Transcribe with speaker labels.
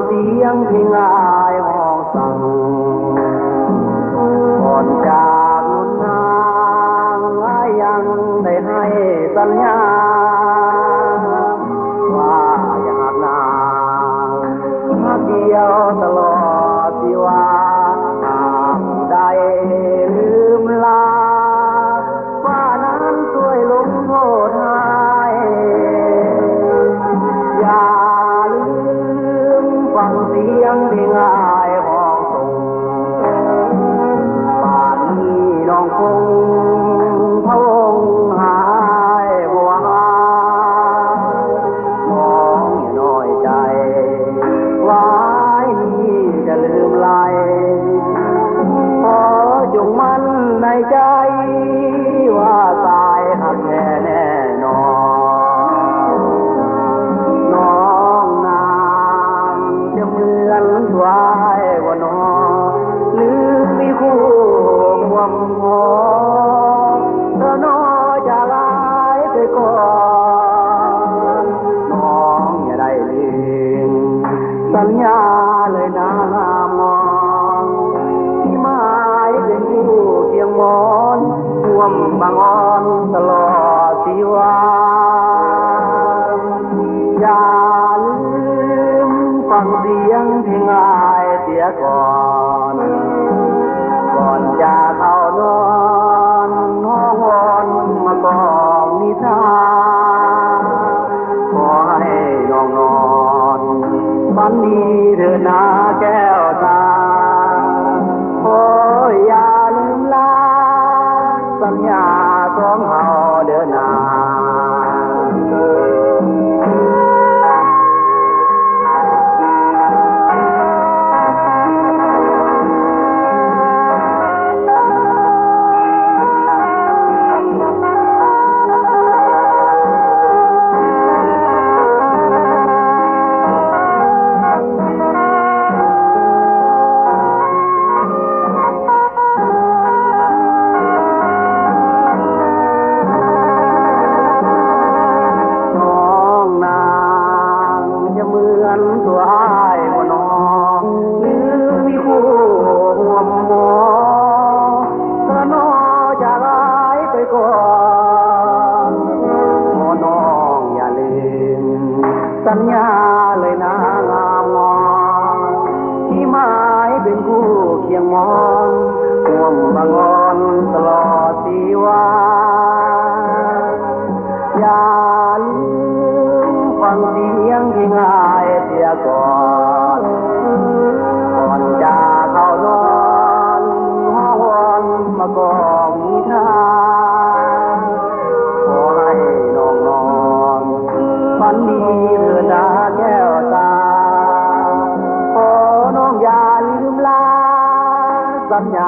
Speaker 1: เสียงที่ง่ายห้องสั่งก่อนจากนุ่นนางยังได้ให้สัญญาว่าอยากนางมาเดียวตลอดที่ว่าหากได้ลืมลาว่านั้นช่วยลงโทษให้อย่าลืมฟังเสียงที่ง่ายห้องส่งป่านนี้น้องคงพะวงหายบัวหามองอย่าน้อยใจไว้นี่จะลืมไหลขอจงมั่นในใจว่าตายหักแท้แน่นอนน้องนางจะเหมือนวายว่านอหรือมีคู่ควงหอเธอน้อยจะลายไปก่อนน้องอย่าได้ลืมสัญญาเลยนะมองที่หมายเป็นคู่เคียงมอนห่วมบางอ่อนตลอดชีวาอย่าลืมฟังเสียงที่ง่ายเสียก่อนจะเข้านอนห้องวอนมากองนิทานขอให้น้องนอนฝันดีเถิดนาแก้วตาโอ้ยอย่าลืมลาสัญญาของเฮาเดินหน้าตัวอ้ายบ่นอหรือมีคู่ห่วมหมอเธอน้อจะลายไปก่อนขอน้องอย่าลืมสัญญาเลยนะงามมองที่หมายเป็นคู่เคียงมองห่วมบางอ่อนตลอดชีวาอย่าลืมฟังเสียงที่ง่ายเสียก่อนจะเข้านอนห้องวอนมากองนิทานขอให้น้องนอนฝันดีเถิดนาแก้วตาขอน้องอย่าลืมลาสัญญา